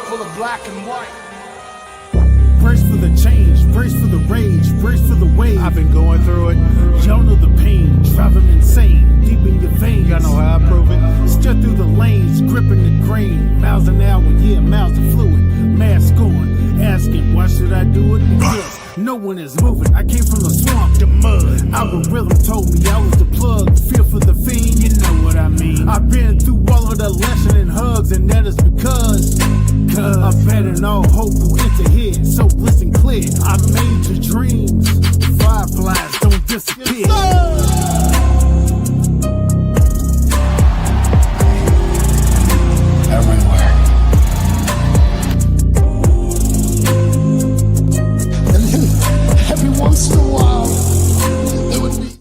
full of black and white. Brace for the change, brace for the rage, brace for the wave. I've been going through it. Y'all know the pain, driving insane, deep in your veins. Y'all know how I prove it. Steer through the lanes, gripping the grain. Miles an hour, yeah, miles of fluid. Mask on, asking, why should I do it? Because no one is moving. I came from the swamp, the mud. Algorithm told me I was the plug. Feel for the fiend, you know what I mean. I've been through all of the lesson and hugs, and that is because I bet all hope will enter here. So listen clear, I made your dreams. Fireflies don't disappear. Everywhere. And then every once in a while, there would be.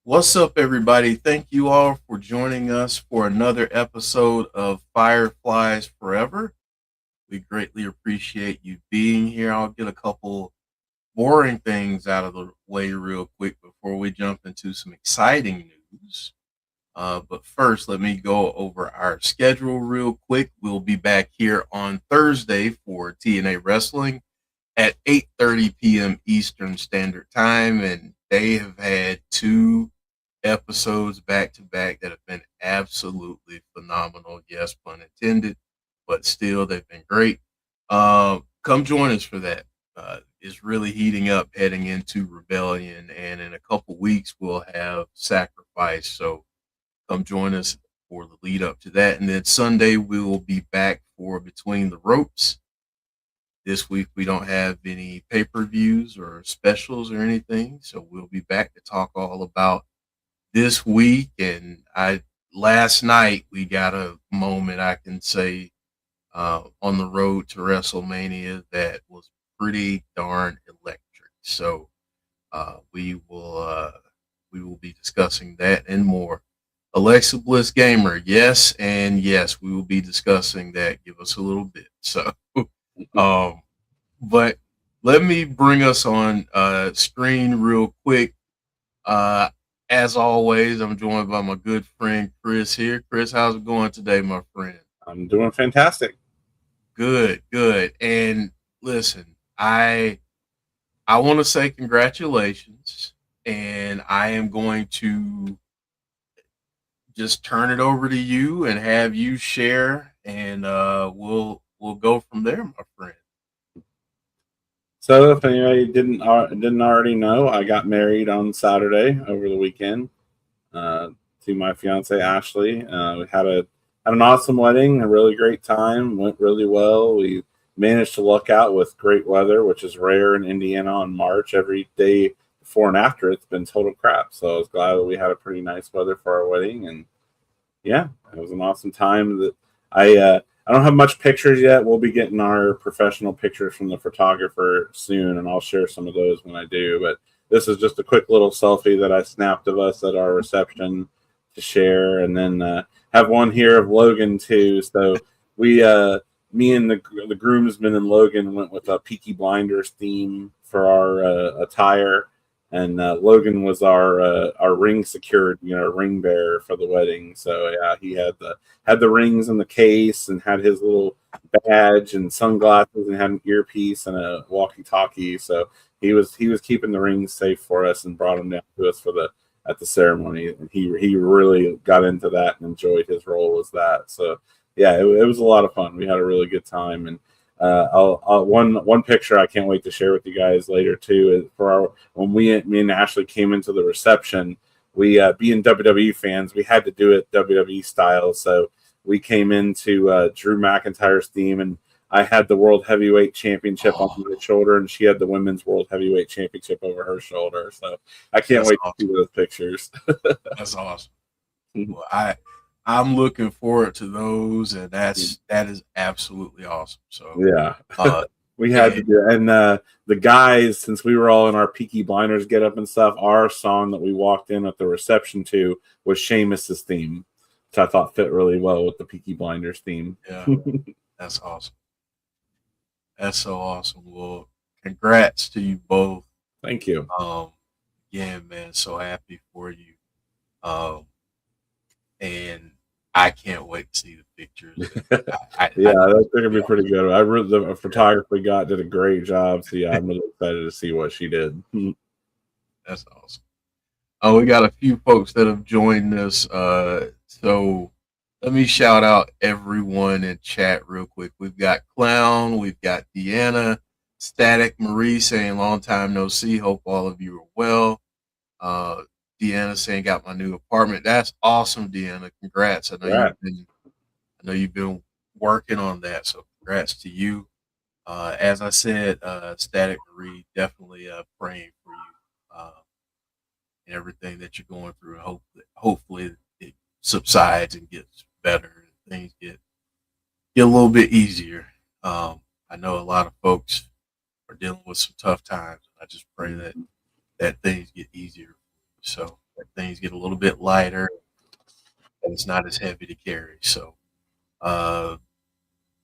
What's up, everybody? Thank you all for joining us for another episode of Fireflies Forever. We greatly appreciate you being here. I'll get a couple boring things out of the way real quick before we jump into some exciting news. But first, let me go over our schedule real quick. We'll be back here on Thursday for TNA Wrestling at 8:30 p.m. Eastern Standard Time, and they have had two episodes back to back that have been absolutely phenomenal. Yes, pun intended, but still they've been great. Come join us for that. It's really heating up heading into Rebellion, and in a couple weeks we'll have Sacrifice. So come join us for the lead up to that. And then Sunday we will be back for Between the Ropes. This week we don't have any pay-per-views or specials or anything, so we'll be back to talk all about this week. And last night we got a moment, I can say, on the road to WrestleMania that was pretty darn electric. So we will be discussing that and more. Alexa Bliss Gamer, yes, and yes, we will be discussing that. Give us a little bit. So, but let me bring us on screen real quick. As always, I'm joined by my good friend Chris here. Chris, how's it going today, my friend? I'm doing fantastic. Good. And listen, I want to say congratulations, and I am going to just turn it over to you and have you share, and we'll go from there, my friend. So, if anybody didn't already know, I got married on Saturday over the weekend to my fiance Ashley. We had an awesome wedding, a really great time, went really well. We managed to luck out with great weather, which is rare in Indiana on March. Every day before and after, it's been total crap. So I was glad that we had a pretty nice weather for our wedding, and yeah, it was an awesome time. That I don't have much pictures yet. We'll be getting our professional pictures from the photographer soon, and I'll share some of those when I do. But this is just a quick little selfie that I snapped of us at our reception to share, and then have one here of Logan too. So we, me and the groomsmen and Logan went with a Peaky Blinders theme for our attire, and Logan was our ring secured, ring bearer for the wedding. So yeah, he had the rings in the case and had his little badge and sunglasses and had an earpiece and a walkie-talkie. So he was keeping the rings safe for us and brought them down to us at the ceremony. And he really got into that and enjoyed his role as that. So yeah, it was a lot of fun. We had a really good time, and one picture I can't wait to share with you guys later too is for when me and Ashley came into the reception. We being WWE fans, we had to do it WWE style. So we came into Drew McIntyre's theme, and I had the World Heavyweight Championship on my shoulder, and she had the Women's World Heavyweight Championship over her shoulder. So I can't wait to see those pictures. That's awesome. Well, I'm looking forward to those, and that is absolutely awesome. So yeah, we had to do it. And the guys, since we were all in our Peaky Blinders get up and stuff, our song that we walked in at the reception to was Sheamus's theme, which I thought fit really well with the Peaky Blinders theme. Yeah, that's awesome. That's so awesome. Well, congrats to you both. Thank you. Yeah, man, so happy for you. And I can't wait to see the pictures. Yeah, that's going to be pretty good. I really, the photographer we got did a great job. So yeah, I'm really excited to see what she did. That's awesome. Oh, we got a few folks that have joined us. So let me shout out everyone in chat real quick. We've got Clown, we've got Deanna, Static Marie saying long time no see. Hope all of you are well. Deanna saying got my new apartment. That's awesome, Deanna. Congrats. I know you've been working on that, so congrats to you. As I said, Static Marie, definitely praying for you and everything that you're going through. And hopefully it subsides and gets better and things get a little bit easier. I know a lot of folks are dealing with some tough times. I just pray that things get easier, so that things get a little bit lighter and it's not as heavy to carry. So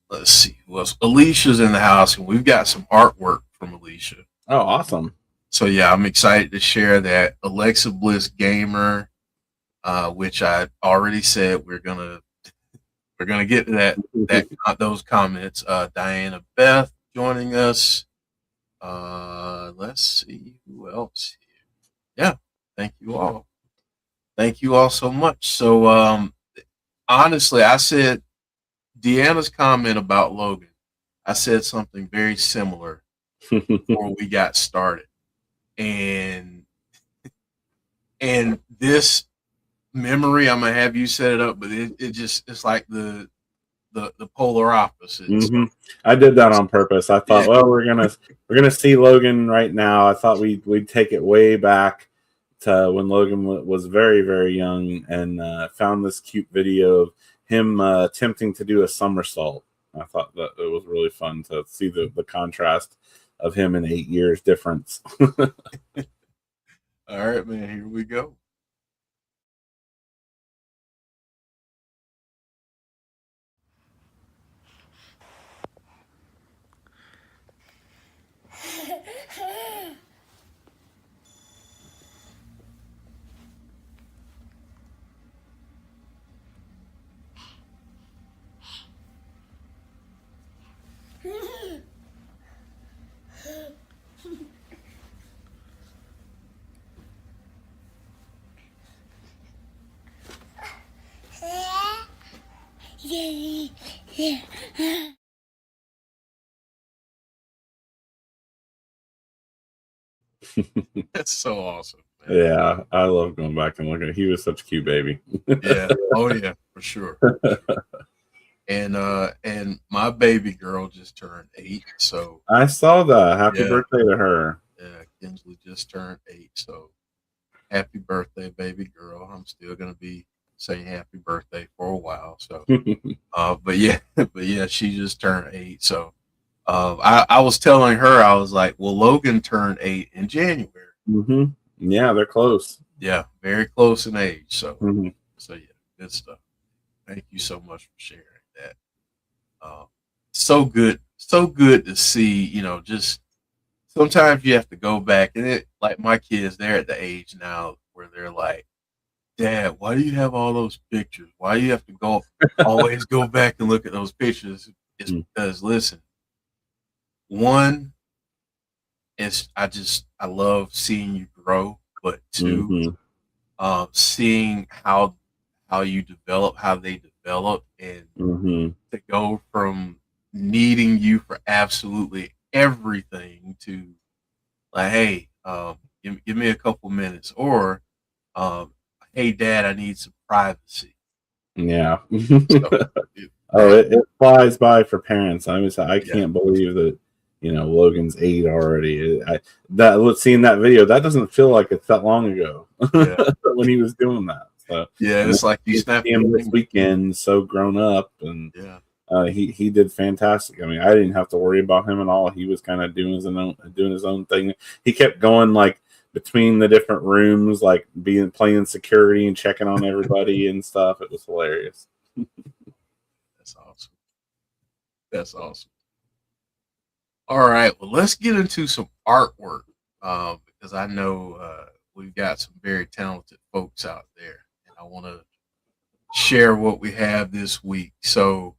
let's see who else. Alicia's in the house, and we've got some artwork from Alicia. Oh, awesome. So yeah, I'm excited to share that. Alexa Bliss Gamer, which I already said we're gonna get to those comments. Diana Beth joining us. Let's see who else here. Yeah, thank you all. Thank you all so much. So honestly, I said Deanna's comment about Logan. I said something very similar before we got started. And this memory, I'm gonna have you set it up, but it's like the polar opposite. Mm-hmm. I did that on purpose. I thought, well, we're gonna see Logan right now. I thought we'd take it way back to when Logan was very, very young, and found this cute video of him attempting to do a somersault. I thought that it was really fun to see the contrast of him in 8 years difference. All right, man, here we go. That's so awesome, man. Yeah, I love going back and looking. He was such a cute baby. Yeah, oh yeah, for sure. And my baby girl just turned 8, so I saw that. Happy birthday to her. Yeah, Kinsley just turned 8, so happy birthday, baby girl. I'm still gonna be saying happy birthday for a while. So but yeah, she just turned 8. So I was telling her, I was like, well, Logan turned 8 in January. Mm-hmm. Yeah, they're close. Yeah, very close in age. So so yeah, good stuff. Thank you so much for sharing that. So good to see, just sometimes you have to go back, and it, like my kids, they're at the age now where they're like, Dad, why do you have all those pictures? Why do you have to always go back and look at those pictures? It's because, listen, one is I love seeing you grow, but two, seeing how you develop, how they develop, and to go from needing you for absolutely everything to like, hey, give me a couple minutes, or hey, Dad, I need some privacy. Yeah. It flies by for parents. I can't believe that Logan's 8 already. Seeing that video, that doesn't feel like it's that long ago when he was doing that. So yeah, it's like you snapped him this weekend, so grown up, and he did fantastic. I mean, I didn't have to worry about him at all. He was kind of doing his own thing. He kept going like between the different rooms, like playing security and checking on everybody and stuff. It was hilarious. That's awesome. All right, well, let's get into some artwork because I know we've got some very talented folks out there, and I want to share what we have this week. So,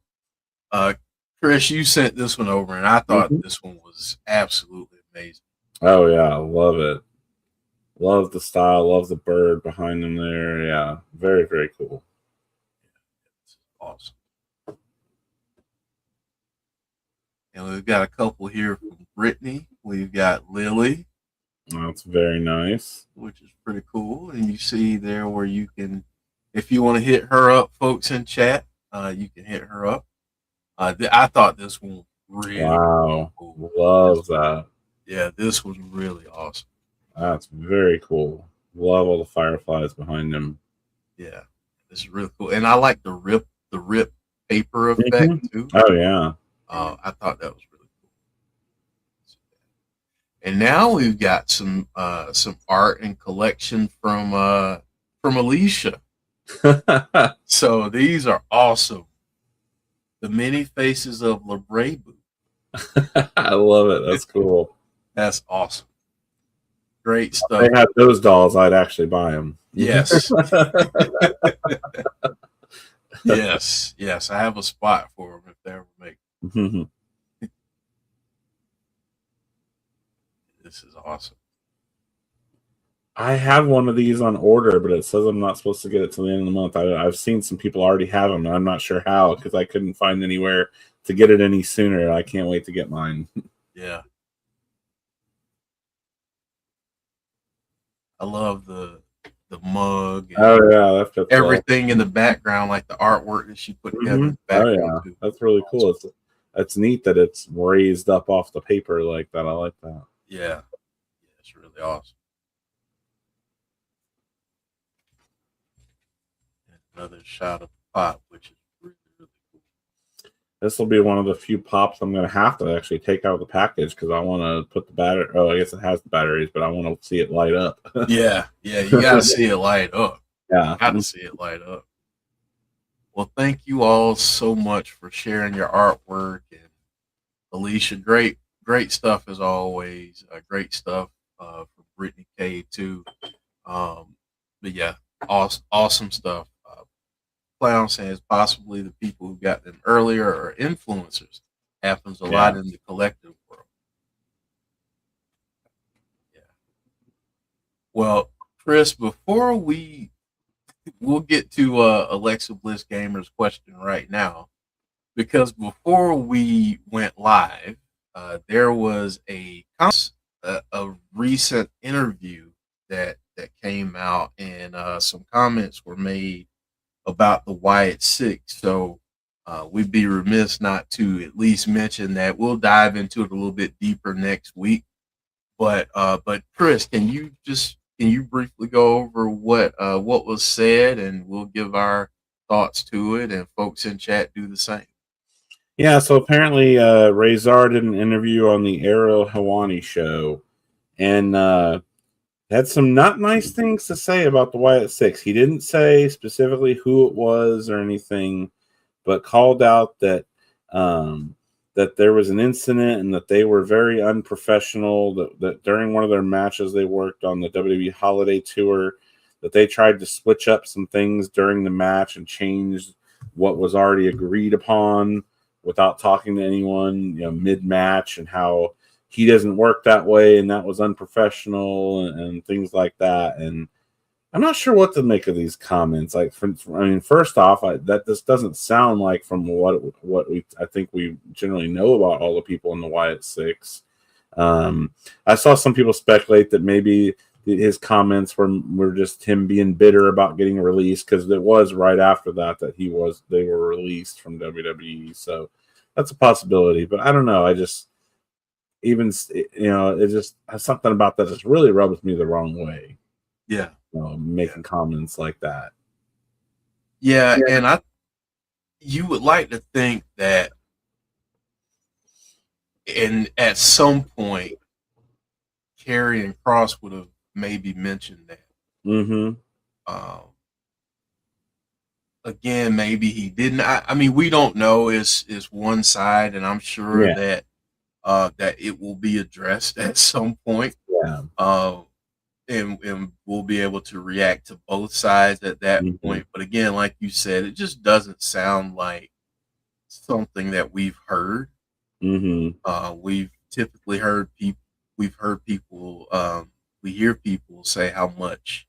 Chris, you sent this one over, and I thought this one was absolutely amazing. Oh yeah, love it. Love the style. Love the bird behind them there. Yeah, very very cool. It's awesome. And we've got a couple here from Brittany. We've got Lily. That's very nice. Which is pretty cool. And you see there where you can, if you want to hit her up, folks in chat, you can hit her up. I thought this one was really cool. Love that. Yeah, this was really awesome. That's very cool. Love all the fireflies behind them. Yeah, this is really cool. And I like the rip paper effect too. Oh yeah. I thought that was really cool. And now we've got some art and collection from Alicia. So these are awesome. The many faces of Labrebu. I love it. That's cool. That's awesome. Great stuff. If they had those dolls, I'd actually buy them. Yes. yes. I have a spot for them if they ever make it. This is awesome. I have one of these on order, but it says I'm not supposed to get it till the end of the month. I've seen some people already have them. I'm not sure how because I couldn't find anywhere to get it any sooner. I can't wait to get mine. Yeah. I love the mug. Oh yeah, that's everything in the background, like the artwork that she put together. In the background too. That's really cool. It's neat that it's raised up off the paper like that. I like that. Yeah, it's really awesome. Another shot of pop, which is really, really cool. This will be one of the few pops I'm going to have to actually take out of the package because I want to put the battery. Oh, I guess it has the batteries, but I want to see it light up. yeah, you got to see it light up. Yeah, got to see it light up. Well, thank you all so much for sharing your artwork, and Alicia, great stuff as always. Great stuff from Brittany K too. But yeah, awesome stuff. Clown says possibly the people who got them earlier are influencers. Happens a lot in the collective world. Yeah. Well, Chris, before we'll get to Alexa Bliss Gamer's question right now, because before we went live, there was a recent interview that came out, and some comments were made about the Wyatt 6. So we'd be remiss not to at least mention that. We'll dive into it a little bit deeper next week. But Chris, can you briefly go over what was said, and we'll give our thoughts to it, and folks in chat do the same. Yeah, so apparently Razor did an interview on the Ariel Helwani show, and had some not nice things to say about the Wyatt 6. He didn't say specifically who it was or anything, but called out that that there was an incident and that they were very unprofessional, that during one of their matches they worked on the WWE Holiday Tour, that they tried to switch up some things during the match and change what was already agreed upon without talking to anyone, mid-match, and how he doesn't work that way, and that was unprofessional, and things like that. And I'm not sure what to make of these comments. First off, that this doesn't sound like from what I think we generally know about all the people in the Wyatt 6. I saw some people speculate that maybe his comments were just him being bitter about getting released, because it was right after that they were released from WWE. So that's a possibility, but I don't know. It just has something about that just really rubs me the wrong way. Yeah. Making comments like that. Yeah, and you would like to think that, and at some point, Karrion Kross would have maybe mentioned that. Mm-hmm. Again, maybe he didn't. I mean, we don't know. It's one side, and I'm sure that that it will be addressed at some point. Yeah. and we'll be able to react to both sides at that Mhm. point. But again, like you said, it just doesn't sound like something that we've heard. Mhm. We've typically heard people. We've heard people. We hear people say how much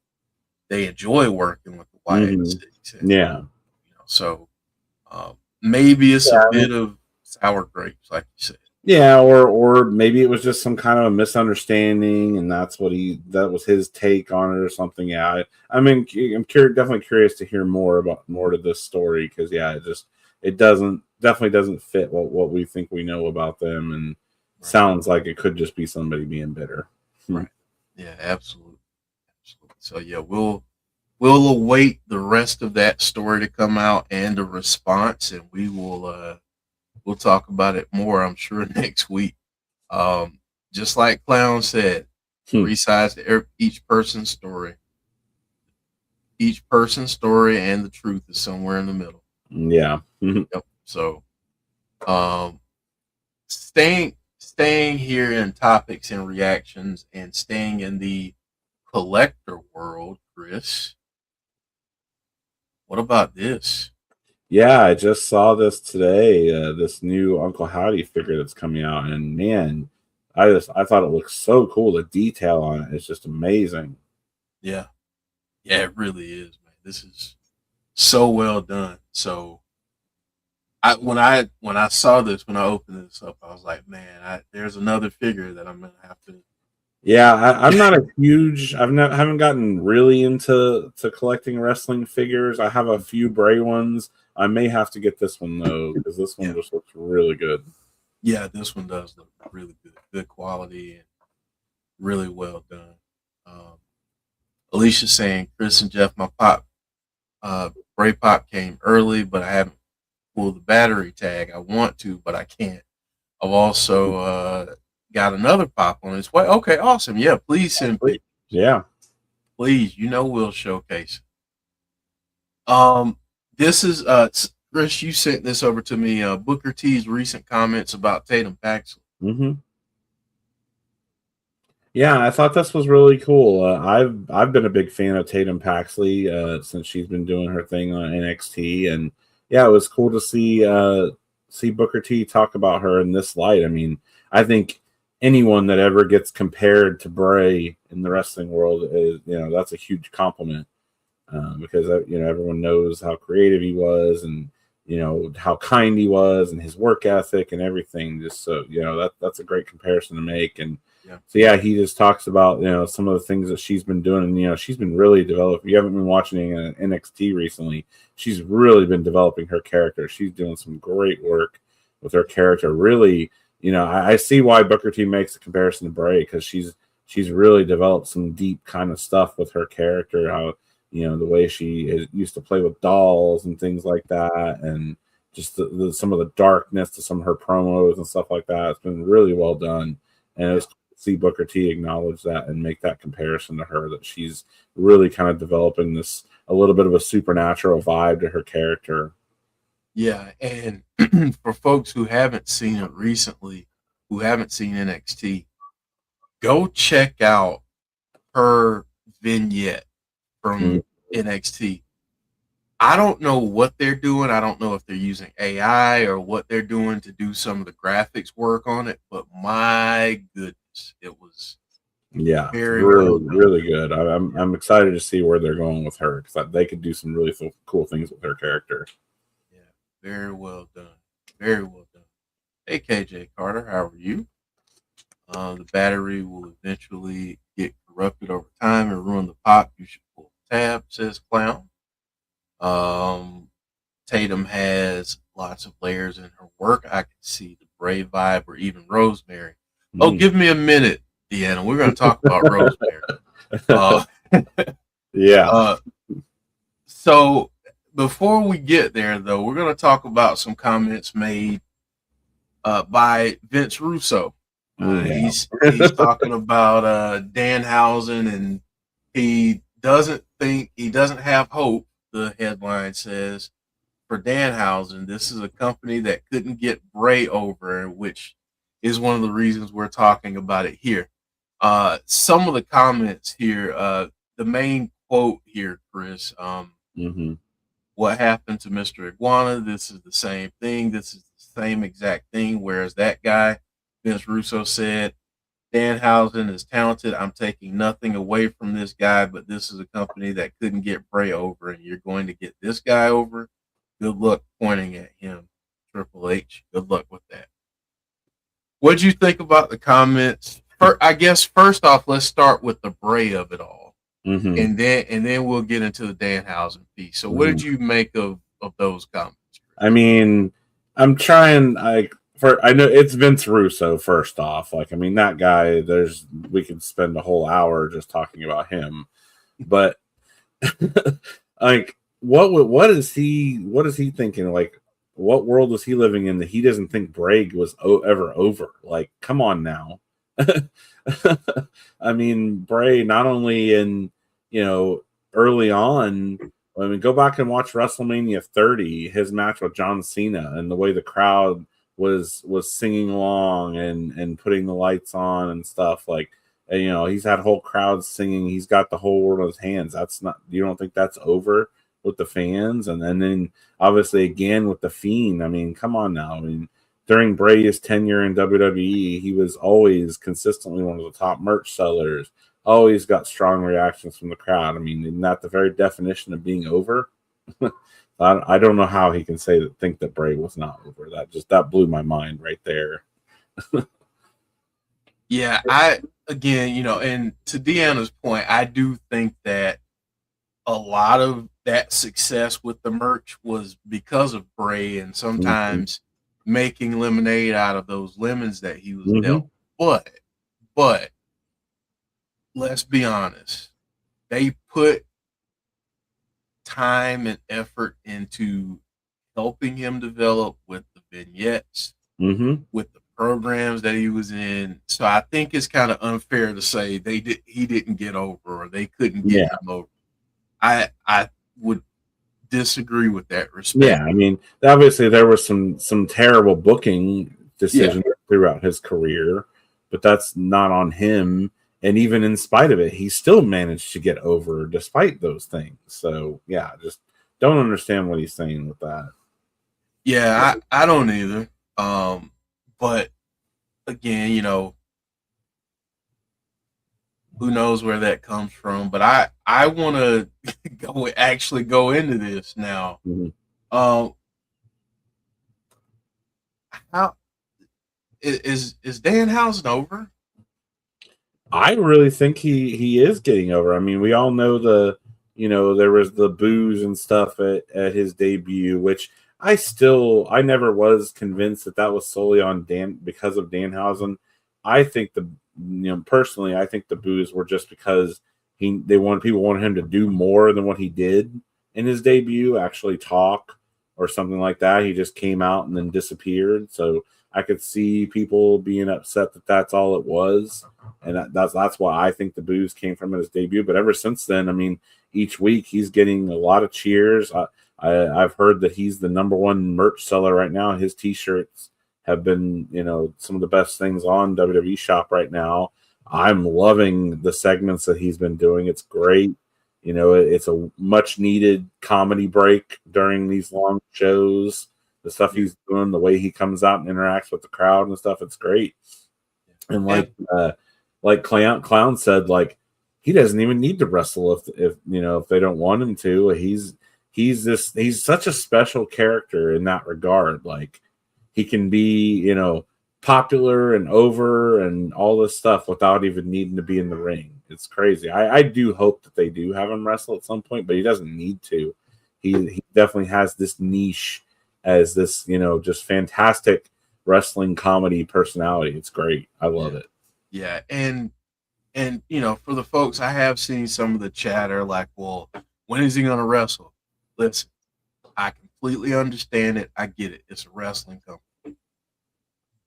they enjoy working with the Wyatt Mhm. sticks, and Yeah. so maybe it's a Yeah. bit of sour grapes, like you said. Yeah, or maybe it was just some kind of a misunderstanding, and that was his take on it or something. Yeah, I mean, definitely curious to hear more to this story because yeah, it doesn't definitely doesn't fit what we think we know about them, and Right. sounds like it could just be somebody being bitter. Right. Yeah, absolutely. Absolutely. So yeah, we'll await the rest of that story to come out and the response, and we'll talk about it more, I'm sure, next week. Um, just like Clown said, Hmm. three sides to each person's story. Each person's story and the truth is somewhere in the middle. Yeah. Mhm. Yep. So, um, staying here in topics and reactions, and staying in the collector world, Chris. What about this? Yeah, I just saw this today. This new Uncle Howdy figure that's coming out, and man, I thought it looked so cool. The detail on it is just amazing. Yeah, yeah, it really is, man. This is so well done. So, when I saw this, when I opened this up, I was like, man, there's another figure that I'm gonna have to. Yeah, I'm not a huge. Haven't gotten really into collecting wrestling figures. I have a few Bray ones. I may have to get this one though because this one Yeah, just looks really good. yeah, this one does look really good, good quality, and really well done. Um, Alicia saying, Chris and Jeff, my Bray pop came early, but I haven't pulled the battery tag. I want to, but I can't. I've also got another pop on its way. Okay, awesome. Yeah, please send pictures. Yeah. Please, we'll showcase. This is Chris. You sent this over to me. Booker T's recent comments about Tatum Paxley. Hmm. Yeah, I thought this was really cool. I've been a big fan of Tatum Paxley since she's been doing her thing on NXT, and yeah, it was cool to see Booker T talk about her in this light. I mean, I think anyone that ever gets compared to Bray in the wrestling world is, that's a huge compliment because everyone knows how creative he was and how kind he was and his work ethic and everything. Just so that's a great comparison to make. And Yeah, so yeah, he just talks about some of the things that she's been doing, and she's been really developing. If you haven't been watching NXT recently, she's really been developing her character. She's doing some great work with her character. Really, I see why Booker T makes the comparison to Bray because she's really developed some deep kind of stuff with her character. How the way she used to play with dolls and things like that, and just some of the darkness to some of her promos and stuff like that. It's been really well done, and it was cool to see Booker T acknowledge that and make that comparison to her, that she's really kind of developing this a little bit of a supernatural vibe to her character. yeah. And for folks who haven't seen it recently, who haven't seen NXT, go check out her vignette Mm. from NXT. I don't know what they're doing. I don't know if they're using AI or what they're doing to do some of the graphics work on it, but my goodness, it was Yeah, very well really, done. really good. I'm excited to see where they're going with her because they could do some really cool things with her character. Yeah, very well done. Very well done. Hey, KJ Carter, how are you? The battery will eventually get corrupted over time and ruin the pop. You should pull the tab, says Clown. Um, Tatum has lots of layers in her work. I can see the Brave vibe or even Rosemary. Oh, Mm. give me a minute, Deanna. We're going to talk about Rosemary. Uh, Yeah. uh, so before we get there, though, we're going to talk about some comments made by Vince Russo. Yeah. He's talking about Danhausen, and he doesn't have hope. The headline says, for Danhausen, this is a company that couldn't get Bray over, which is one of the reasons we're talking about it here. Some of the comments here, the main quote here, Chris, what happened to Mr. Iguana? This is the same thing. This is the same exact thing. Whereas that guy, Vince Russo, said, Danhausen is talented. I'm taking nothing away from this guy, but this is a company that couldn't get Bray over, and you're going to get this guy over. Good luck pointing at him, Triple H. Good luck with that. What'd you think about the comments? I guess first off, let's start with the Bray of it all, and then we'll get into the Danhausen piece. So, what did you make of those comments? I mean, I'm trying. I know it's Vince Russo. First off, that guy. We could spend a whole hour just talking about him, but what is he thinking? Like, what world was he living in that he doesn't think Bray was ever over? Like, come on now. I mean, Bray not only in early on. I mean, go back and watch WrestleMania 30, his match with John Cena, and the way the crowd was singing along and putting the lights on and stuff. Like, he's had whole crowds singing. He's got the whole world in his hands. That's not. You don't think that's over with the fans? And then obviously again with the Fiend. I mean, come on now. I mean, during Bray's tenure in WWE, he was always consistently one of the top merch sellers. Always got strong reactions from the crowd. I mean, isn't that the very definition of being over? I don't know how he can think that Bray was not over. That blew my mind right there. Yeah, and to Deanna's point, I do think that a lot of that success with the merch was because of Bray, and sometimes making lemonade out of those lemons that he was dealt. But let's be honest, they put time and effort into helping him develop with the vignettes, with the programs that he was in. So I think it's kind of unfair to say he didn't get over or they couldn't get him over. I would disagree with that respect. Yeah, I mean, obviously there was some terrible booking decisions throughout his career, but that's not on him. And even in spite of it, he still managed to get over despite those things. So, yeah, just don't understand what he's saying with that. Yeah, I don't either. But again, who knows where that comes from? But I want to go into this now. How is Danhausen over? I really think he is getting over. I mean, we all know there was the boos and stuff at his debut, which I never was convinced that was solely on because of Danhausen. I think personally, I think the boos were just because people wanted him to do more than what he did in his debut, actually talk or something like that. He just came out and then disappeared. So I could see people being upset that that's all it was. And that's why I think the boos came from his debut. But ever since then, I mean, each week he's getting a lot of cheers. I've heard that he's the number one merch seller right now. His T-shirts have been, some of the best things on WWE Shop right now. I'm loving the segments that he's been doing. It's great. It's a much needed comedy break during these long shows. The stuff he's doing, the way he comes out and interacts with the crowd and stuff, it's great. And like Clown said, like, he doesn't even need to wrestle if they don't want him to. He's such a special character in that regard. Like, he can be, popular and over and all this stuff without even needing to be in the ring. It's crazy. I do hope that they do have him wrestle at some point, but he doesn't need to. He definitely has this niche as this, just fantastic wrestling comedy personality. It's great. I love it. Yeah. And for the folks, I have seen some of the chatter like, well, when is he going to wrestle? Listen, I completely understand it. I get it. It's a wrestling company.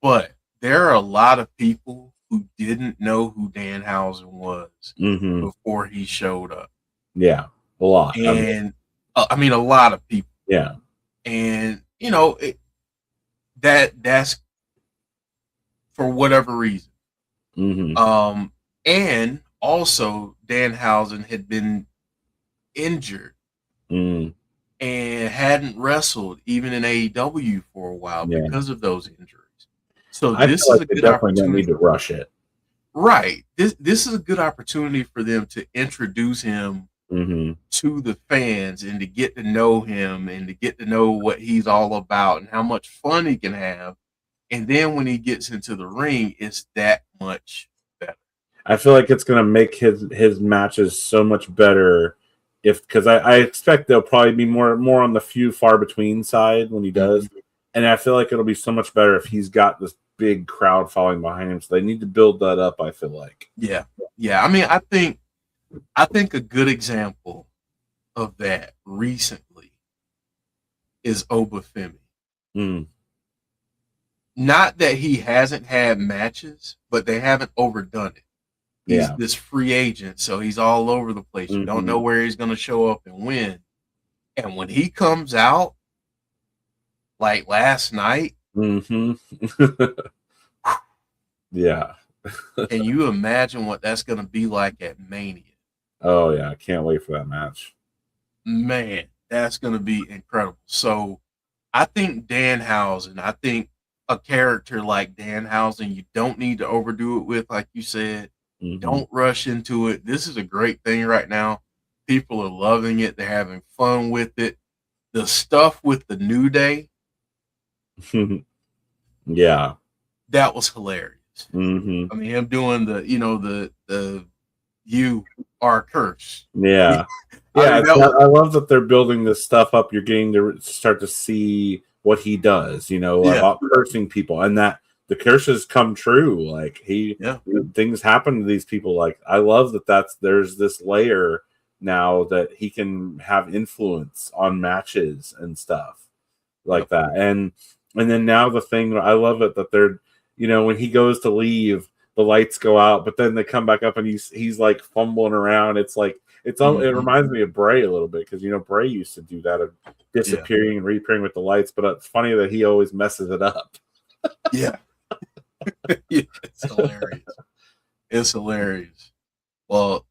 But there are a lot of people who didn't know who Danhausen was before he showed up. Yeah, a lot. And a lot of people. Yeah. And, that's for whatever reason. And also, Danhausen had been injured Mm, and hadn't wrestled even in AEW for a while yeah. because of those injuries. So I this feel is like a they good definitely don't need opportunity. to rush it. Right. This is a good opportunity for them to introduce him Mm-hmm. to the fans and to get to know him and to get to know what he's all about and how much fun he can have. And then when he gets into the ring, it's that much better. I feel like it's going to make his matches so much better because I expect they'll probably be more on the few far between side when he does, and I feel like it'll be so much better if he's got this big crowd following behind him. So they need to build that up. I feel like. Yeah, yeah. I mean, I think a good example of that recently is Obafemi. Mm, Not that he hasn't had matches, but they haven't overdone it. He's yeah. this free agent, so he's all over the place. You don't know where he's going to show up and when. And when he comes out, like last night, Mm-hmm. Yeah. can you imagine what that's going to be like at Mania? Oh yeah, I can't wait for that match. Man, that's going to be incredible. So I think Danhausen, I think a character like Danhausen, you don't need to overdo it with, like you said. Mm-hmm. Don't rush into it. This is a great thing right now. People are loving it. They're having fun with it. The stuff with the New Day, Yeah. that was hilarious. Mm-hmm. I mean, him doing the you are cursed. Yeah. Yeah, I love that they're building this stuff up. You're getting to start to see what he does, about cursing people, and that the curses come true. Like things happen to these people. Like I love that there's this layer now that he can have influence on matches and stuff like that. And then now the thing I love it that they're, when he goes to leave, the lights go out, but then they come back up and he's like fumbling around. It's like it reminds me of Bray a little bit because Bray used to do that of disappearing and reappearing with the lights, but it's funny that he always messes it up. Yeah. Yeah, it's hilarious. It's hilarious. Well,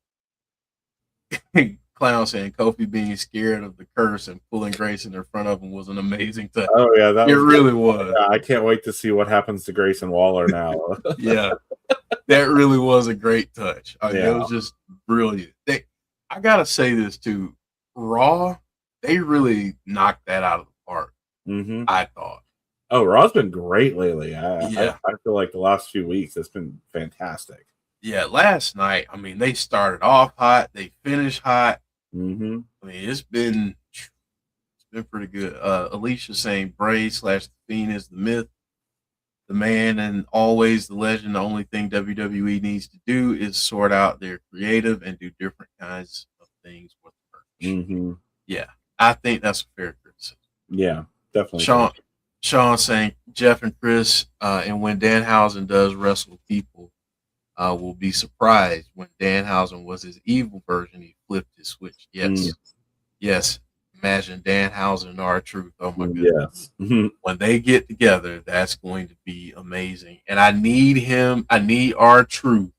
Clown saying Kofi being scared of the curse and pulling Grayson in front of him was an amazing touch. Oh yeah, it really was. Yeah, I can't wait to see what happens to Grayson Waller now. Yeah, that really was a great touch. It was just brilliant. I gotta say this too, Raw, they really knocked that out of the park. Mm-hmm. I thought. Oh, Raw's been great lately. I feel like the last few weeks it's been fantastic. Yeah, last night, I mean, they started off hot, they finished hot. Mm-hmm. I mean, it's been pretty good. Alicia saying Bray / The Fiend is the myth, the man, and always the legend. The only thing WWE needs to do is sort out their creative and do different kinds of things with merch. Mm-hmm. Yeah, I think that's a fair criticism. Yeah, definitely. Sean saying Jeff and Chris, and when Danhausen does wrestle people, will be surprised. When Danhausen was his evil version, he flipped his switch. Yes. Yes. Imagine Danhausen and R-Truth. Oh my goodness. Yes. When they get together, that's going to be amazing. And I need R-Truth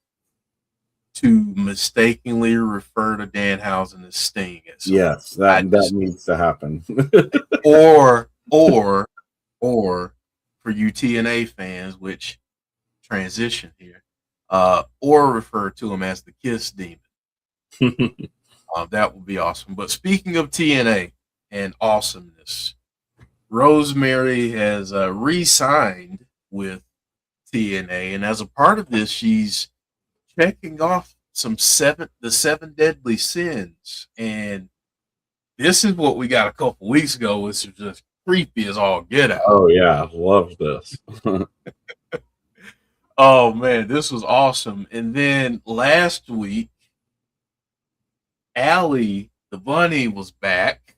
to mistakenly refer to Danhausen as Sting. Yes, that needs to happen. or for you TNA fans, which transition here, or refer to him as the Kiss Demon. That would be awesome. But speaking of TNA and awesomeness, Rosemary has re-signed with TNA, and as a part of this, she's checking off the 7 deadly sins. And this is what we got a couple weeks ago, which is just creepy as all get out. Oh yeah, love this. Oh man, this was awesome. And then last week, Allie the bunny was back.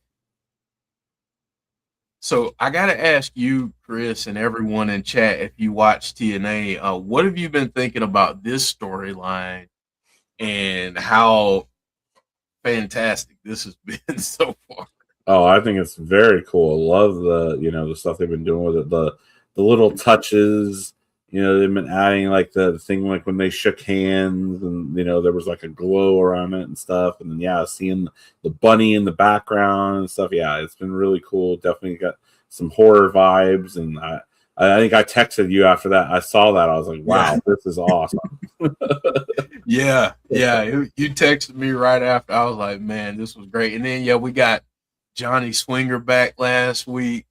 So I got to ask you, Chris, and everyone in chat, if you watch TNA, what have you been thinking about this storyline and how fantastic this has been so far? Oh, I think it's very cool. I love the stuff they've been doing with it. The little touches, they've been adding like the thing like when they shook hands, and there was like a glow around it and stuff. And then seeing the bunny in the background and stuff. Yeah, it's been really cool. Definitely got some horror vibes. And I think I texted you after that. I saw that. I was like, wow, this is awesome. Yeah. You texted me right after. I was like, man, this was great. And then we got Johnny Swinger back last week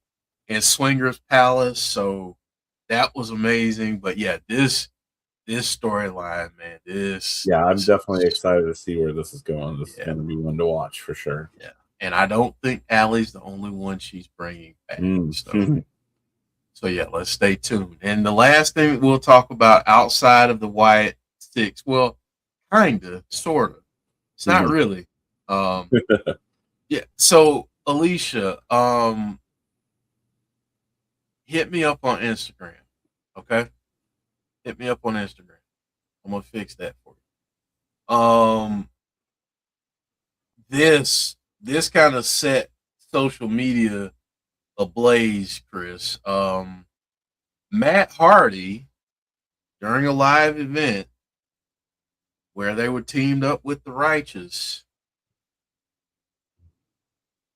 in Swinger's Palace. So that was amazing. But this storyline, man, I'm definitely excited to see where this is going. This is going to be one to watch for sure. Yeah. And I don't think Allie's the only one she's bringing back. So let's stay tuned. And the last thing we'll talk about outside of the Wyatt 6, well, kind of, sort of. It's not really. So Alicia, hit me up on Instagram. Okay? Hit me up on Instagram. I'm gonna fix that for you. This kind of set social media ablaze, Chris. Matt Hardy, during a live event where they were teamed up with the Righteous,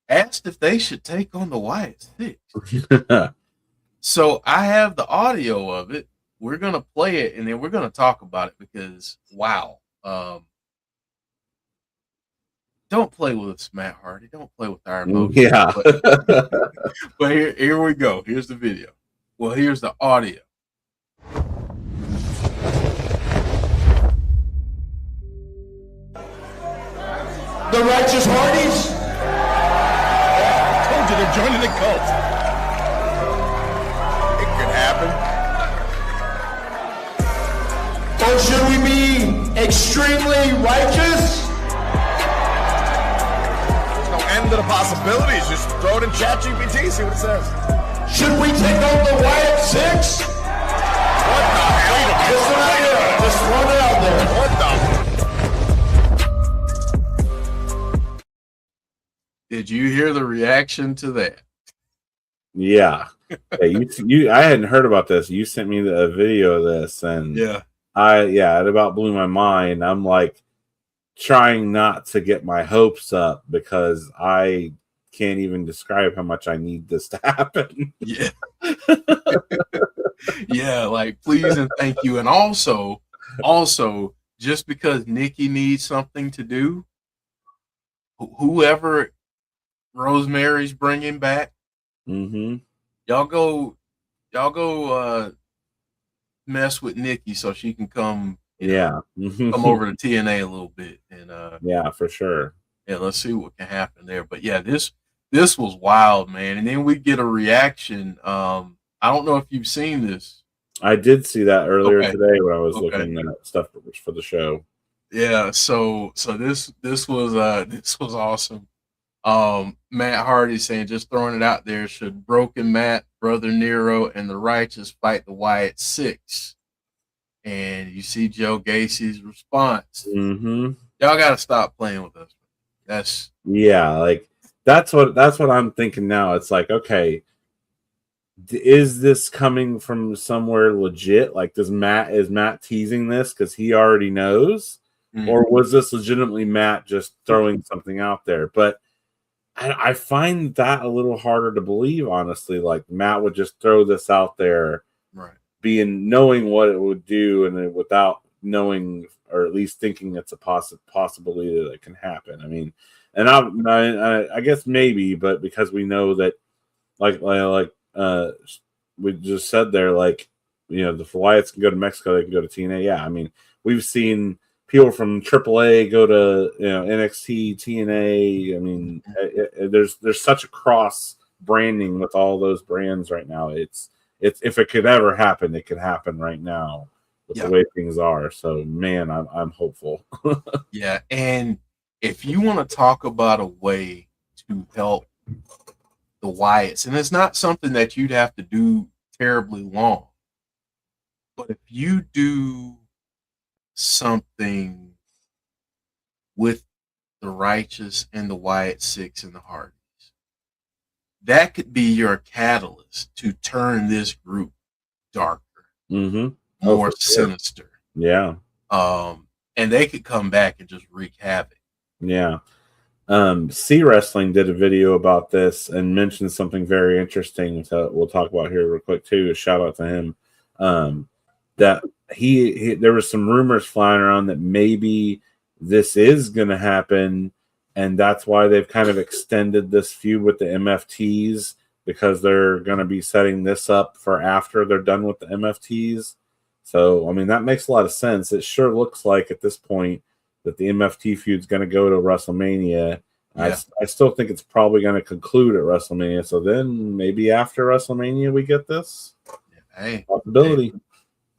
asked if they should take on the Wyatt 6. So I have the audio of it. We're going to play it, and then we're going to talk about it because, wow. Don't play with us, Matt Hardy. Don't play with our emotions. Yeah. But here we go. Here's the video. Well, here's the audio. The Righteous Hardys? I told you they're joining the cult. It could happen. Or should we be extremely righteous? No end to the possibilities. Just throw it in ChatGPT, see what it says. Should we take on the Wyatt 6? What the hell? Just an idea. Just throw it out there. What the? Did you hear the reaction to that? Yeah. You I hadn't heard about this. You sent me a video of this, and it about blew my mind. I'm like trying not to get my hopes up because I can't even describe how much I need this to happen. Yeah. Like please and thank you. And also, just because Nikki needs something to do, whoever Rosemary's bringing back, y'all go mess with Nikki so she can come come over to TNA a little bit, and for sure. Let's see what can happen there. But this was wild, man. And then we get a reaction. I don't know if you've seen this. I did see that earlier today when I was looking at stuff for the show. Yeah, so this was awesome. Matt Hardy saying, just throwing it out there, should Broken Matt, Brother Nero, and the Righteous fight the Wyatt 6? And you see Joe Gacy's response. Y'all gotta stop playing with us. That's what I'm thinking now. It's like, okay, is this coming from somewhere legit? Like, is Matt teasing this because he already knows? Or was this legitimately Matt just throwing something out there? But I find that a little harder to believe, honestly. Like, Matt would just throw this out there, right? Knowing what it would do, and without knowing, or at least thinking it's a possibility that it can happen. I mean, and I guess maybe, but because we know that, like we just said there, like, the Wyatts can go to Mexico, they can go to TNA. Yeah, I mean, we've seen people from AAA go to NXT, TNA. I mean, there's such a cross branding with all those brands right now. It's if it could ever happen, it could happen right now with the way things are. So, man, I'm hopeful. Yeah, and if you want to talk about a way to help the Wyatts, and it's not something that you'd have to do terribly long, but if you do something with the Righteous and the Wyatt 6 and the Hardys, that could be your catalyst to turn this group darker. Mm-hmm. more For sure. sinister. Yeah. And they could come back and just wreak havoc. Yeah. C Wrestling did a video about this and mentioned something very interesting. So we'll talk about here real quick too. A shout out to him. That he there was some rumors flying around that maybe this is going to happen, and that's why they've kind of extended this feud with the MFTs, because they're going to be setting this up for after they're done with the MFTs. So I mean, that makes a lot of sense. It sure looks like at this point that the MFT feud's going to go to WrestleMania. Yeah. I still think it's probably going to conclude at WrestleMania. So then maybe after WrestleMania we get this possibility. Hey,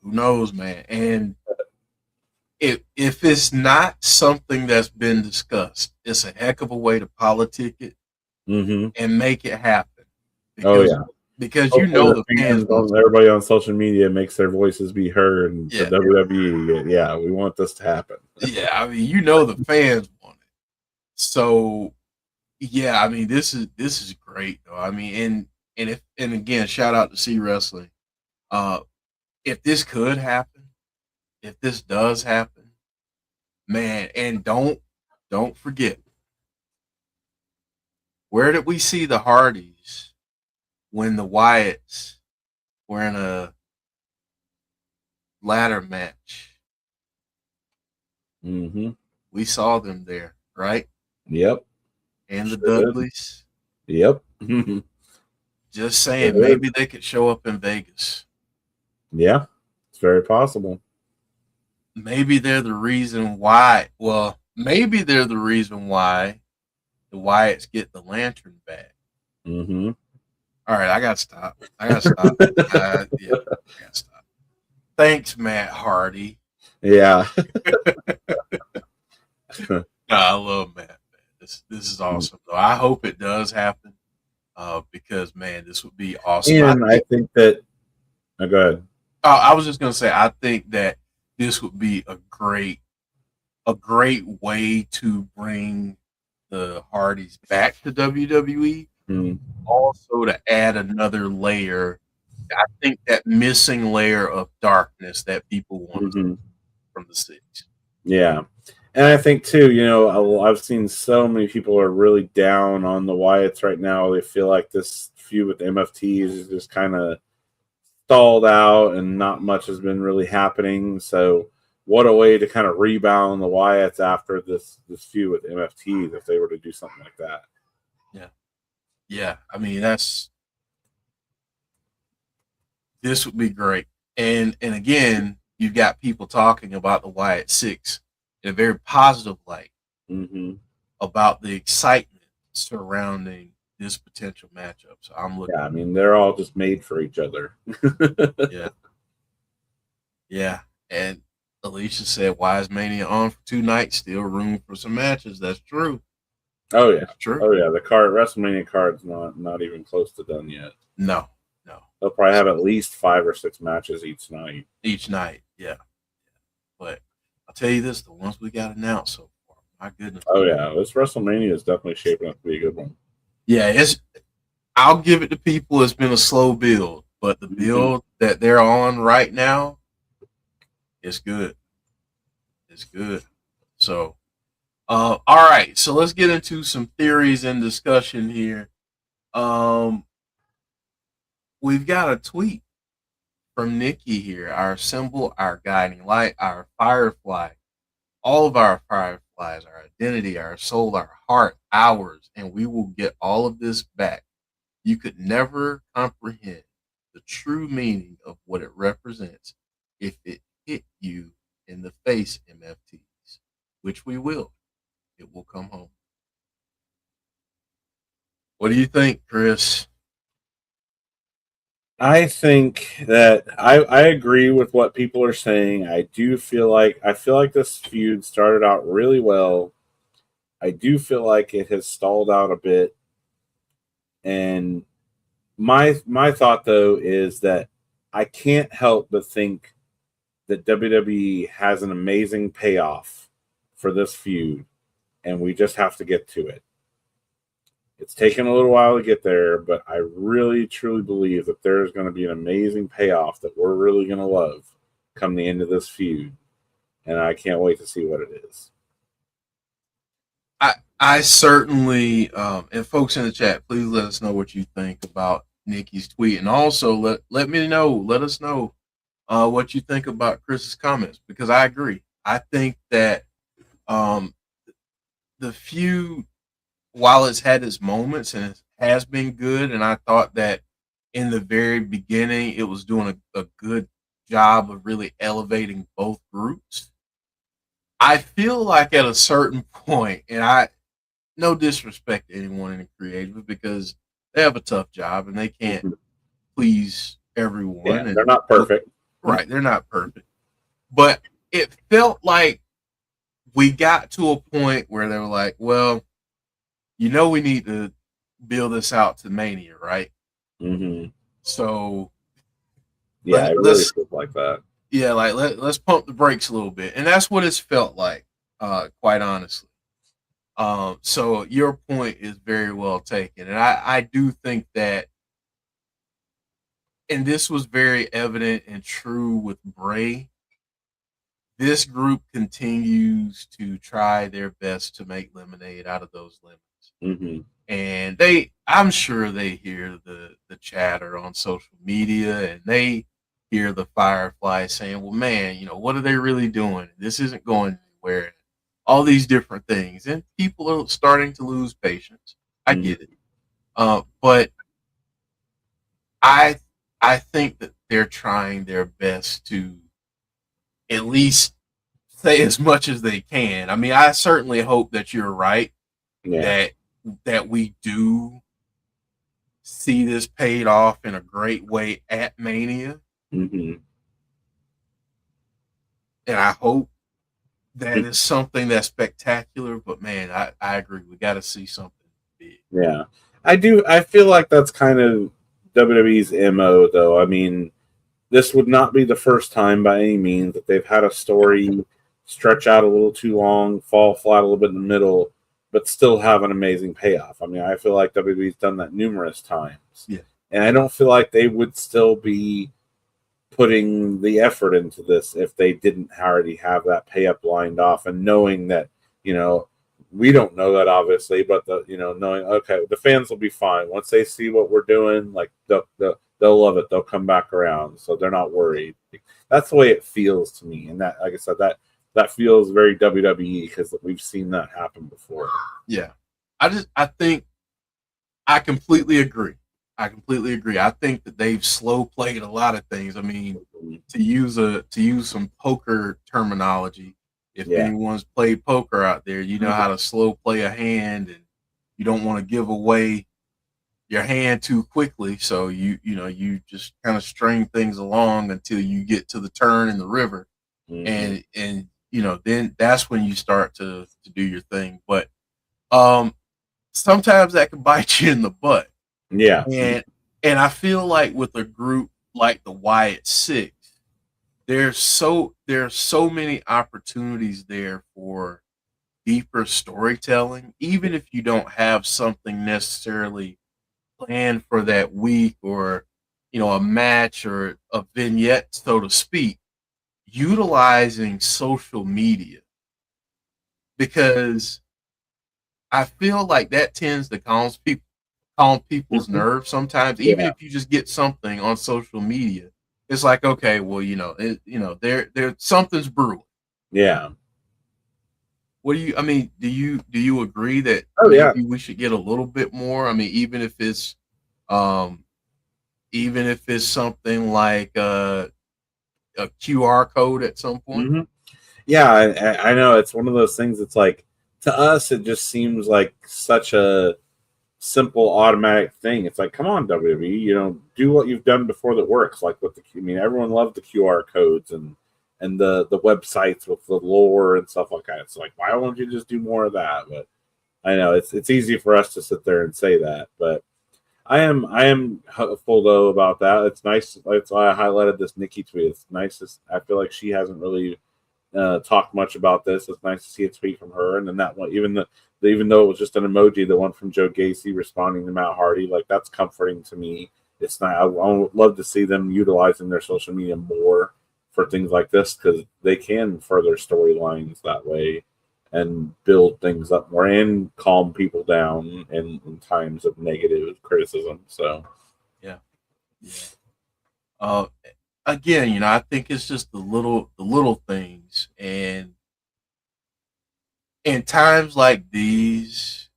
who knows, man? And if it's not something that's been discussed, it's a heck of a way to politic it and make it happen. Because, because you know the fans. Everybody on social media makes their voices be heard, and the WWE. Yeah, we want this to happen. Yeah, I mean, you know the fans want it. So, yeah, I mean, this is great, though. I mean, and again, shout out to C Wrestling. If this could happen, if this does happen, man, and don't forget, where did we see the Hardys when the Wyatts were in a ladder match? We saw them there, right? Yep. And the Dudleys. Yep. Just saying, maybe they could show up in Vegas. Yeah, it's very possible. Maybe they're the reason why. Well, maybe they're the reason why the Wyatts get the lantern back. All right, I gotta stop. I gotta stop. Thanks, Matt Hardy. Yeah. I love Matt. This is awesome. Though I hope it does happen, because man, this would be awesome. And I think that. Oh, go ahead. I was just gonna say, I think that this would be a great way to bring the Hardys back to WWE. Also to add another layer. I think that missing layer of darkness that people want from the six. Yeah. And I think too, you know, I've seen so many people are really down on the Wyatts right now. They feel like this feud with the MFTs is just kind of stalled out and not much has been really happening. So what a way to kind of rebound the Wyatts after this feud with MFTs if they were to do something like that. Yeah. I mean, this would be great. And again, you've got people talking about the Wyatt Six in a very positive light about the excitement surrounding this potential matchup. So I'm looking. Yeah, I mean, they're all just made for each other. Yeah. And Alicia said, "Why is Mania on for 2 nights? Still room for some matches." That's true. Oh yeah, that's true. Oh yeah, the WrestleMania card's not even close to done yet. No. They'll probably have at least 5 or 6 matches each night. Yeah. But I'll tell you this: the ones we got announced so far, my goodness. Oh yeah, this WrestleMania is definitely shaping up to be a good one. Yeah, I'll give it to people. It's been a slow build, but the build that they're on right now is good. It's good. So, all right. So let's get into some theories and discussion here. We've got a tweet from Nikki here. Our symbol, our guiding light, our firefly, all of our fireflies, our identity, our soul, our heart, ours, and we will get all of this back. You could never comprehend the true meaning of what it represents if it hit you in the face, MFTs, which we will. It will come home. What do you think, Chris? I think that I agree with what people are saying. I feel like this feud started out really well. I do feel like it has stalled out a bit. And my thought though is that I can't help but think that WWE has an amazing payoff for this feud, and we just have to get to it. It's taken a little while to get there, but I really truly believe that there's going to be an amazing payoff that we're really going to love come the end of this feud, and I can't wait to see what it is. I certainly, and folks in the chat, please let us know what you think about Nikki's tweet, and also let us know what you think about Chris's comments, because I agree. I think that the feud, while it's had its moments and it has been good, and I thought that in the very beginning it was doing a good job of really elevating both groups. I feel like at a certain point, and no disrespect to anyone in the creative, because they have a tough job and they can't please everyone. Yeah, and they're not perfect. Right, they're not perfect. But it felt like we got to a point where they were like, well, we need to build this out to Mania, right? Mm-hmm. So yeah, it really feels like that. Yeah, like let's pump the brakes a little bit. And that's what it's felt like, quite honestly. So your point is very well taken. And I do think that, and this was very evident and true with Bray, this group continues to try their best to make lemonade out of those lemons. Mm-hmm. And I'm sure they hear the chatter on social media, and they hear the Fireflies saying, well, man, what are they really doing? This isn't going anywhere. All these different things. And people are starting to lose patience. I get it. But I think that they're trying their best to at least say as much as they can. I mean, I certainly hope that you're right. Yeah. That we do see this paid off in a great way at Mania. Mm-hmm. And I hope that is something that's spectacular. But man, I agree. We got to see something big. Yeah, I do. I feel like that's kind of WWE's MO, though. I mean, this would not be the first time by any means that they've had a story stretch out a little too long, fall flat a little bit in the middle, but still have an amazing payoff. I mean, I feel like WWE's done that numerous times. Yeah. And I don't feel like they would still be putting the effort into this if they didn't already have that pay up lined off, and knowing that, we don't know that obviously, but knowing, okay, the fans will be fine once they see what we're doing. Like they'll love it. They'll come back around, so they're not worried. That's the way it feels to me, and that, like I said, that feels very WWE, because we've seen that happen before. Yeah, I think I completely agree. I think that they've slow played a lot of things. I mean, to use some poker terminology, if anyone's played poker out there, you know how to slow play a hand, and you don't want to give away your hand too quickly. So you just kind of string things along until you get to the turn in the river, and then that's when you start to do your thing. But sometimes that can bite you in the butt. Yeah. And I feel like with a group like the Wyatt Six, there's so many opportunities there for deeper storytelling, even if you don't have something necessarily planned for that week, or a match or a vignette, so to speak, utilizing social media, because I feel like that tends to calm people's nerves sometimes. Even if you just get something on social media, it's like, okay, well, there something's brewing. Yeah. What do you agree that maybe we should get a little bit more? I mean, even if it's something like a QR code at some point. Mm-hmm. Yeah, I know it's one of those things. It's like, to us, it just seems like such a simple automatic thing. It's like, come on, WWE, do what you've done before that works. Like everyone loved the QR codes and the websites with the lore and stuff like that. It's like, why don't you just do more of that? But I know it's easy for us to sit there and say that, but I am hopeful though about that. It's nice. That's why I highlighted this Nikki tweet. It's nice. I feel like she hasn't really talk much about this. It's nice to see a tweet from her, and then that one, even though it was just an emoji, the one from Joe Gacy responding to Matt Hardy, like that's comforting to me. It's not. I would love to see them utilizing their social media more for things like this because they can further storylines that way and build things up more and calm people down in times of negative criticism. So, yeah. Again, I think it's just the little things, and in times like these,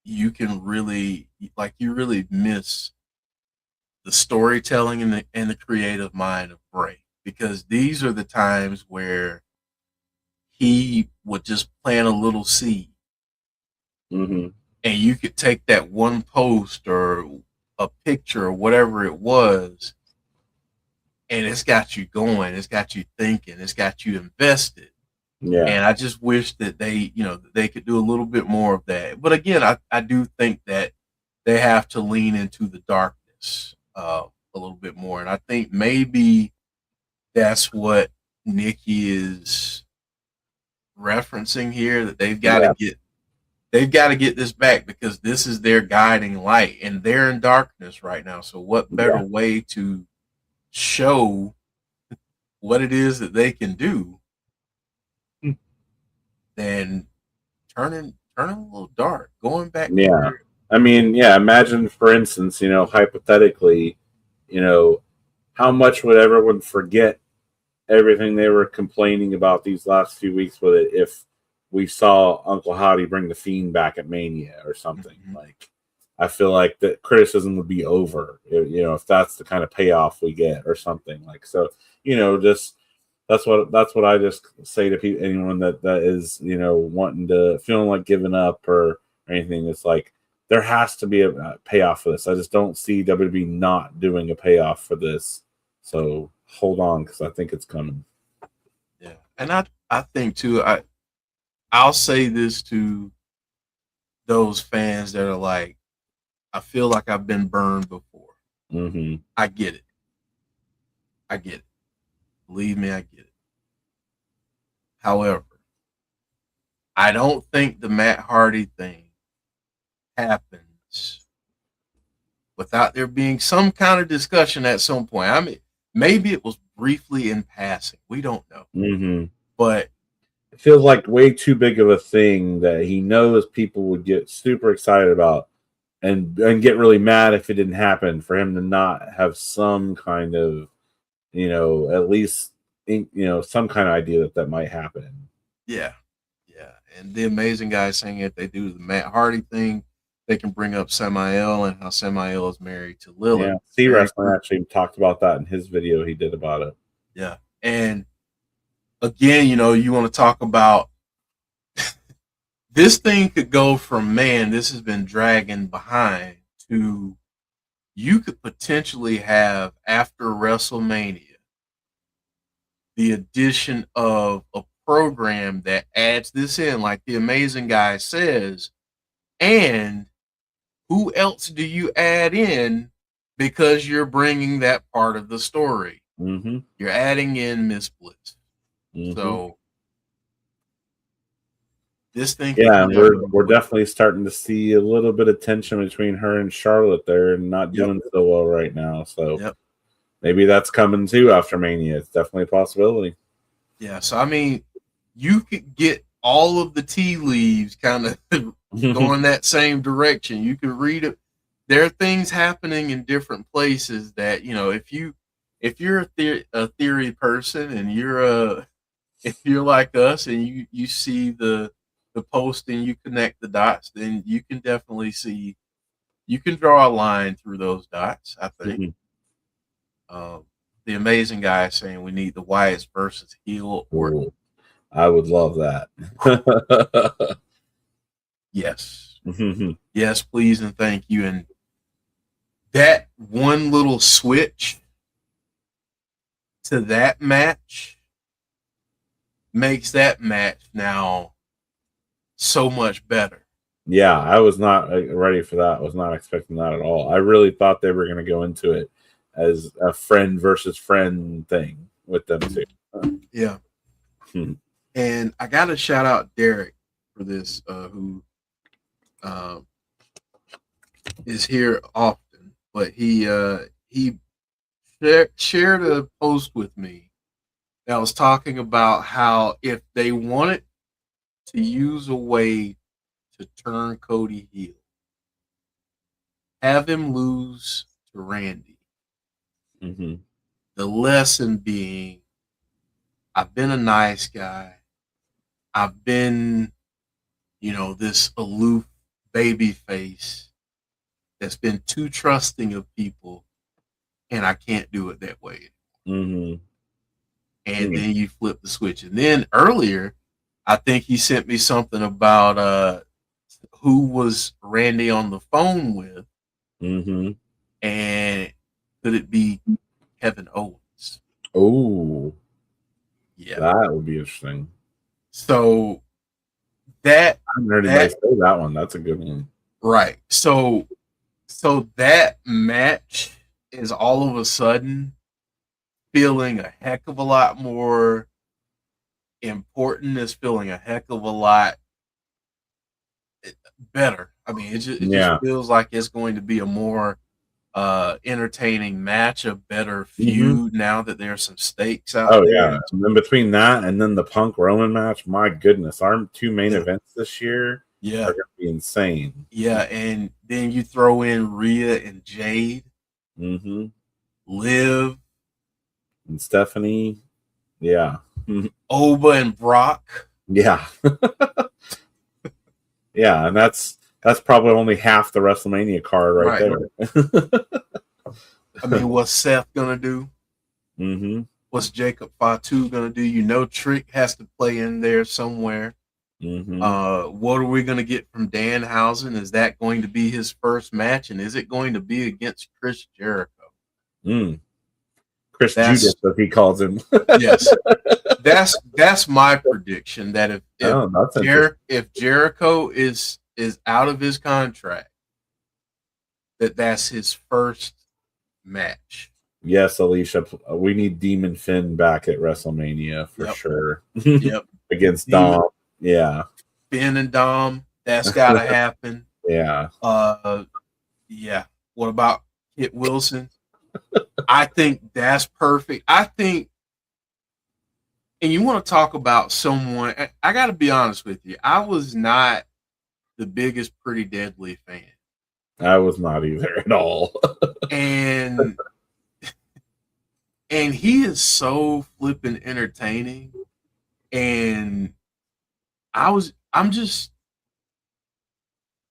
you can really miss the storytelling and the creative mind of Bray, because these are the times where he would just plant a little seed, mm-hmm. and you could take that one post or a picture or whatever it was, and it's got you going, it's got you thinking, it's got you invested. Yeah. And I just wish that they could do a little bit more of that. But again, I do think that they have to lean into the darkness a little bit more. And I think maybe that's what Nikki is referencing here, that they've got to get this back, because this is their guiding light and they're in darkness right now. So what better way to show what it is that they can do than turning a little dark, going back. Yeah. I mean, imagine, for instance, hypothetically, how much would everyone forget everything they were complaining about these last few weeks with it if we saw Uncle Howdy bring the Fiend back at Mania or something? Mm-hmm. Like, I feel like that criticism would be over, if that's the kind of payoff we get or something. Like, so, just that's what I just say to people, anyone that is, wanting to, feeling like giving up or anything. It's like, there has to be a payoff for this. I just don't see WWE not doing a payoff for this. So hold on, because I think it's coming. Yeah. And I think too, I'll say this to those fans that are like, I feel like I've been burned before. Mm-hmm. I get it. Believe me, I get it. However, I don't think the Matt Hardy thing happens without there being some kind of discussion at some point. I mean, maybe it was briefly in passing. We don't know. Mm-hmm. But it feels like way too big of a thing that he knows people would get super excited about and get really mad if it didn't happen, for him to not have some kind of, at least, some kind of idea that might happen. Yeah. And the amazing guy saying if they do the Matt Hardy thing, they can bring up Samael and how Samael is married to Lilith. Yeah, C Wrestling actually talked about that in his video he did about it. Yeah. And again, you want to talk about this thing could go from, man, this has been dragging behind, to you could potentially have, after WrestleMania, the addition of a program that adds this in, like the amazing guy says. And who else do you add in, because you're bringing that part of the story? Mm-hmm. You're adding in Miss Bliss. Mm-hmm. So this thing, we're definitely starting to see a little bit of tension between her and Charlotte there, and not doing so well right now. So maybe that's coming too after Mania. It's definitely a possibility. Yeah. So I mean, you could get all of the tea leaves kind of going that same direction. You could read it. There are things happening in different places that, if you're a theory person and if you're like us and you see the post and you connect the dots, then you can definitely see, you can draw a line through those dots, I think. Mm-hmm. The amazing guy is saying we need the Wyatt versus heel. I would love that. Yes. Yes, please and thank you. And that one little switch to that match makes that match now so much better. Yeah, I was not ready for that. I was not expecting that at all. I really thought they were going to go into it as a friend versus friend thing with them too. Yeah. Hmm. And I got to shout out Derek for this, who is here often, but he shared a post with me that was talking about how if they wanted to use a way to turn Cody heel, have him lose to Randy. Mm-hmm. The lesson being, I've been a nice guy. I've been, this aloof baby face that's been too trusting of people, and I can't do it that way. Mm-hmm. And then you flip the switch. And then earlier, I think he sent me something about who was Randy on the phone with, Mm-hmm. and could it be Kevin Owens? Oh, Yeah. that would be interesting. So that I haven't heard anybody say that one. That's a good one. right. So that match is all of a sudden feeling a heck of a lot more important. Is feeling a heck of a lot better. I mean, it just feels like it's going to be a more entertaining match, a better feud now that there's some stakes out there. Yeah. And then between that and then the Punk Roman match, my goodness, our two main events this year are going to be insane. Yeah, and then you throw in Rhea and Jade, Liv and Stephanie, Oba and Brock. Yeah. Yeah, and that's probably only half the WrestleMania card right there. I mean, what's Seth gonna do? What's Jacob Fatu gonna do? Trick has to play in there somewhere. What are we gonna get from Danhausen? Is that going to be his first match, and is it going to be against Chris Jericho? Chris Judas, as he calls him. Yes, that's my prediction. That if Jericho is out of his contract, that's his first match. Yes, Alicia, we need Demon Finn back at WrestleMania for sure. Yep, against Dom. Yeah, Finn and Dom. That's got to happen. Yeah. Yeah. What about Kit Wilson? I think that's perfect. I think, and you want to talk about someone, I got to be honest with you. I was not the biggest Pretty Deadly fan. I was not either at all. and he is so flippin' entertaining. And I want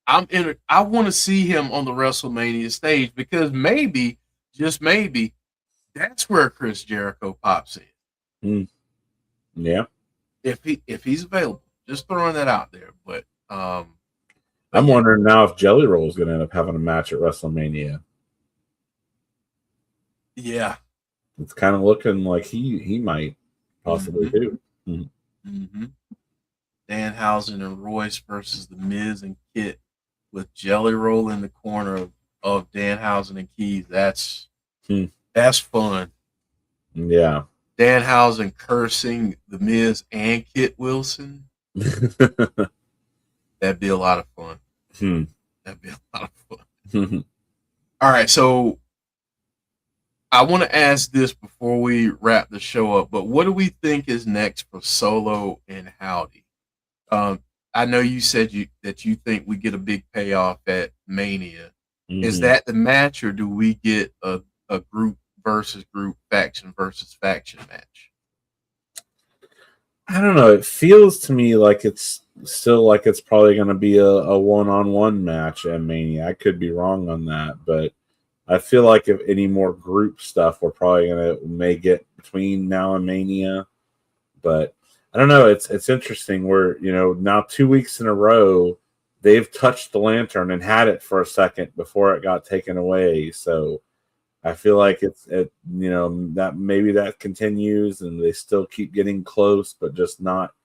to see him on the WrestleMania stage, because maybe, just maybe, that's where Chris Jericho pops in. Yeah. If he's available. Just throwing that out there. But I'm wondering now if Jelly Roll is going to end up having a match at WrestleMania. Yeah. It's kind of looking like he might possibly do. Danhausen and Royce versus The Miz and Kit, with Jelly Roll in the corner of Danhausen and Keys. That's fun. Yeah. Danhausen cursing The Miz and Kit Wilson. That'd be a lot of fun. That'd be a lot of fun. All right, so I want to ask this before we wrap the show up, but what do we think is next for Solo and Howdy? I know you said that you think we get a big payoff at Mania. Is that the match, or do we get a group versus group, faction versus faction match? I don't know. It feels to me like it's still like it's probably going to be a one-on-one match at Mania. I could be wrong on that, but I feel like if any more group stuff, we're probably may get between now and Mania. But I don't know. It's interesting. We're now 2 weeks in a row they've touched the lantern and had it for a second before it got taken away. So I feel like that maybe that continues and they still keep getting close, but just not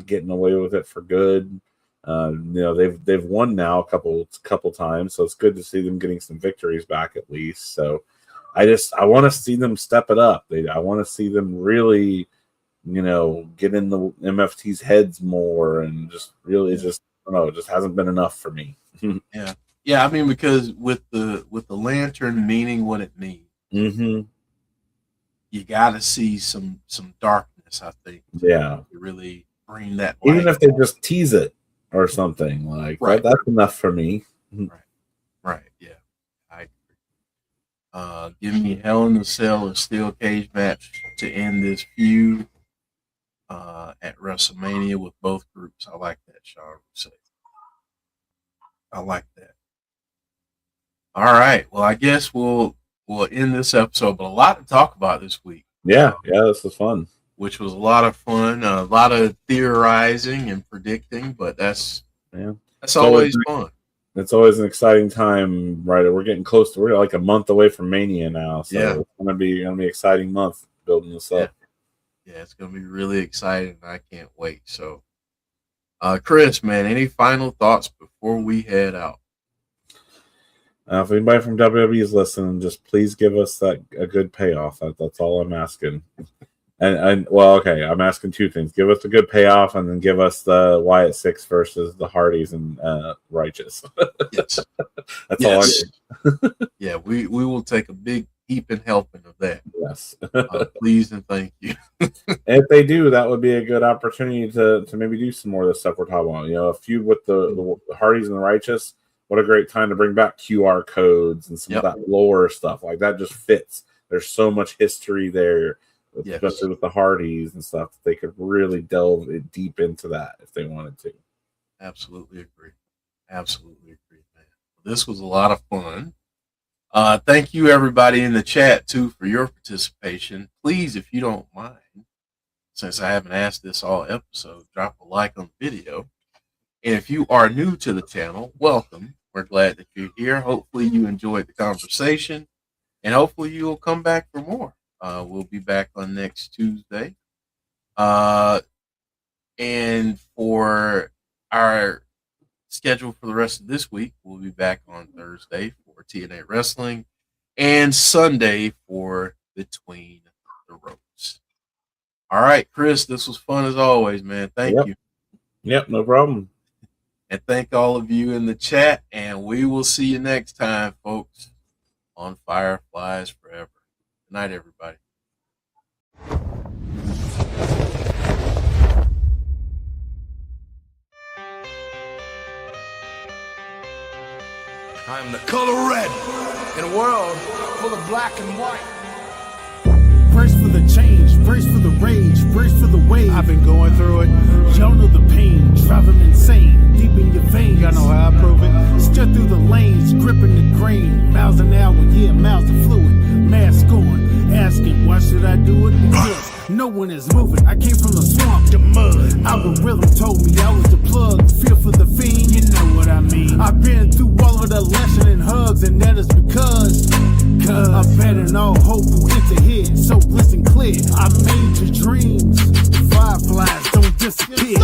getting away with it for good. They've won now a couple times, so it's good to see them getting some victories back at least. So I want to see them step it up. I want to see them really get in the MFT's heads more, and just really just I don't know, it just hasn't been enough for me. Yeah. I mean, because with the lantern meaning what it means, Mm-hmm. you got to see some darkness, I think. Yeah. To really bring that Even light. if they just tease it or something like Right. that's enough for me. Right. Yeah. I agree. Give me Hell in the Cell or Steel Cage match to end this feud at WrestleMania with both groups. I like that, Sean. I like that. All right. Well, I guess we'll end this episode, but a lot to talk about this week. Yeah, this was fun. Which was a lot of fun, a lot of theorizing and predicting, but that's always fun. It's always an exciting time, right? We're getting close to, we're like a month away from Mania now, so it's gonna be an exciting month building this up. Yeah, it's gonna be really exciting. I can't wait. So, Chris, man, any final thoughts before we head out? If anybody from WWE is listening, just please give us a good payoff. That's all I'm asking. And I'm asking two things: give us a good payoff, and then give us the Wyatt 6 versus the Hardys and Righteous. Yes, that's all. Yeah, we will take a big heaping helping of that. Yes, please and thank you. If they do, that would be a good opportunity to maybe do some more of the stuff we're talking about. A feud with the Hardys and the Righteous. What a great time to bring back QR codes and some of that lore stuff. Like that just fits. There's so much history there. Especially with the Hardys and stuff, they could really delve deep into that if they wanted to. Absolutely agree, man. This was a lot of fun. Thank you, everybody in the chat too, for your participation. Please, if you don't mind, since I haven't asked this all episode, drop a like on the video. And if you are new to the channel, welcome. We're glad that you're here. Hopefully, you enjoyed the conversation, and hopefully, you will come back for more. We'll be back on next Tuesday. And for our schedule for the rest of this week, we'll be back on Thursday for TNA Wrestling and Sunday for Between the Ropes. All right, Chris, this was fun as always, man. Thank you. Yep, no problem. And thank all of you in the chat. And we will see you next time, folks, on Fireflies Forever. Good night, everybody. I am the color red in a world full of black and white. Brace for the change, brace for the rage, brace for the wave. I've been going through it. Y'all know the pain, driving insane, deep in your veins. Y'all know how I prove it. Steer through the lanes, gripping the grain. Miles an hour, miles of fluid. Mask on, asking, why should I do it? Because no one is moving. I came from the swamp, the mud. Algorithm told me I was the plug. Feel for the fiend, you know what I mean. I've been through all of the lesson and hugs, and that is because I bet in all hope will enter here. So listen clear, I made your dreams. Fireflies don't disappear.